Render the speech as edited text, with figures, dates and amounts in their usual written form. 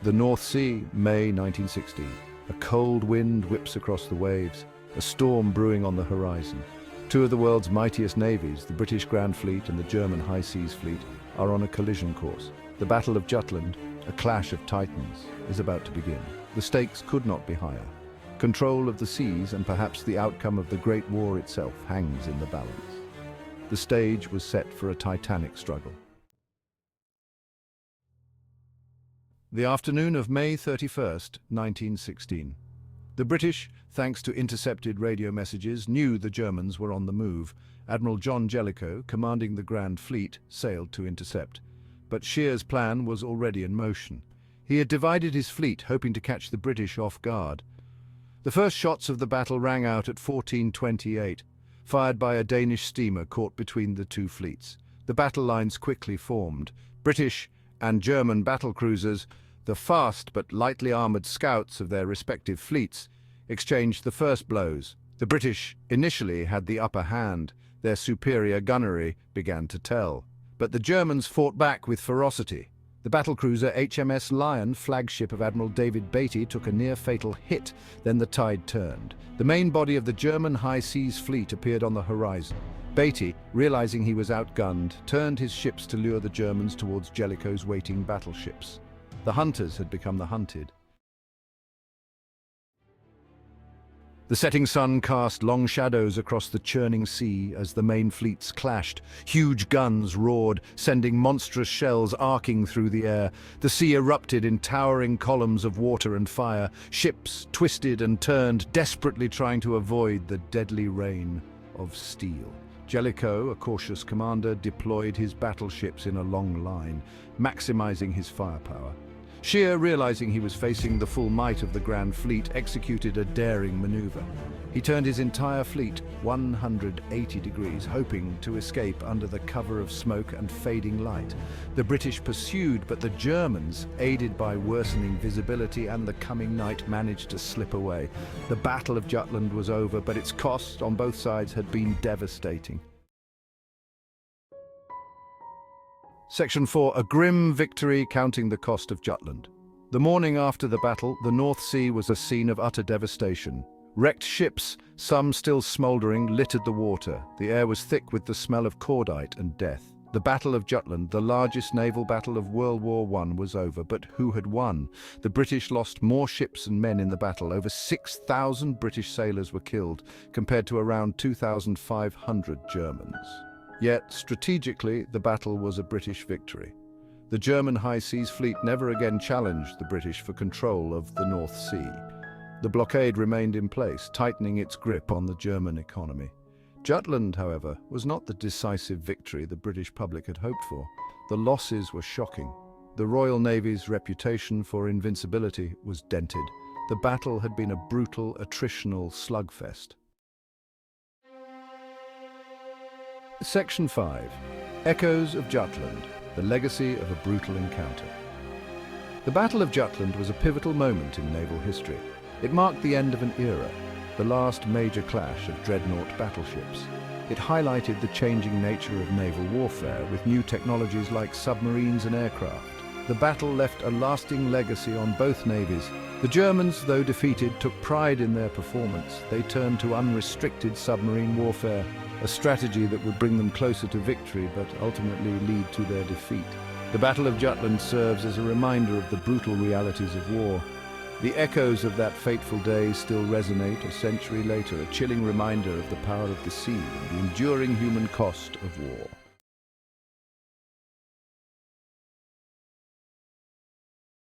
The North Sea, May 1916. A cold wind whips across the waves, a storm brewing on the horizon. Two of the world's mightiest navies, the British Grand Fleet and the German High Seas Fleet, are on a collision course. The Battle of Jutland, a clash of titans, is about to begin. The stakes could not be higher. Control of the seas and perhaps the outcome of the Great War itself hangs in the balance. The stage was set for a titanic struggle. The afternoon of May 31st, 1916. The British, thanks to intercepted radio messages, knew the Germans were on the move. Admiral John Jellicoe, commanding the Grand Fleet, sailed to intercept. But Scheer's plan was already in motion. He had divided his fleet, hoping to catch the British off guard. The first shots of the battle rang out at 14:28, fired by a Danish steamer caught between the two fleets. The battle lines quickly formed. British and German battlecruisers, the fast but lightly armoured scouts of their respective fleets, exchanged the first blows. The British initially had the upper hand. Their superior gunnery began to tell. But the Germans fought back with ferocity. The battlecruiser HMS Lion, flagship of Admiral David Beatty, took a near-fatal hit. Then the tide turned. The main body of the German High Seas Fleet appeared on the horizon. Beatty, realizing he was outgunned, turned his ships to lure the Germans towards Jellicoe's waiting battleships. The hunters had become the hunted. The setting sun cast long shadows across the churning sea as the main fleets clashed. Huge guns roared, sending monstrous shells arcing through the air. The sea erupted in towering columns of water and fire. Ships twisted and turned, desperately trying to avoid the deadly rain of steel. Jellicoe, a cautious commander, deployed his battleships in a long line, maximizing his firepower. Scheer, realizing he was facing the full might of the Grand Fleet, executed a daring maneuver. He turned his entire fleet 180 degrees, hoping to escape under the cover of smoke and fading light. The British pursued, but the Germans, aided by worsening visibility and the coming night, managed to slip away. The Battle of Jutland was over, but its cost on both sides had been devastating. Section 4. A grim victory counting the cost of Jutland. The morning after the battle, the North Sea was a scene of utter devastation. Wrecked ships, some still smouldering, littered the water. The air was thick with the smell of cordite and death. The Battle of Jutland, the largest naval battle of World War I, was over, but who had won? The British lost more ships and men in the battle. Over 6,000 British sailors were killed, compared to around 2,500 Germans. Yet, strategically, the battle was a British victory. The German High Seas Fleet never again challenged the British for control of the North Sea. The blockade remained in place, tightening its grip on the German economy. Jutland, however, was not the decisive victory the British public had hoped for. The losses were shocking. The Royal Navy's reputation for invincibility was dented. The battle had been a brutal, attritional slugfest. Section 5. Echoes of Jutland, the legacy of a brutal encounter. The Battle of Jutland was a pivotal moment in naval history. It marked the end of an era, the last major clash of dreadnought battleships. It highlighted the changing nature of naval warfare with new technologies like submarines and aircraft. The battle left a lasting legacy on both navies. The Germans, though defeated, took pride in their performance. They turned to unrestricted submarine warfare, a strategy that would bring them closer to victory but ultimately lead to their defeat. The Battle of Jutland serves as a reminder of the brutal realities of war. The echoes of that fateful day still resonate a century later, a chilling reminder of the power of the sea and the enduring human cost of war.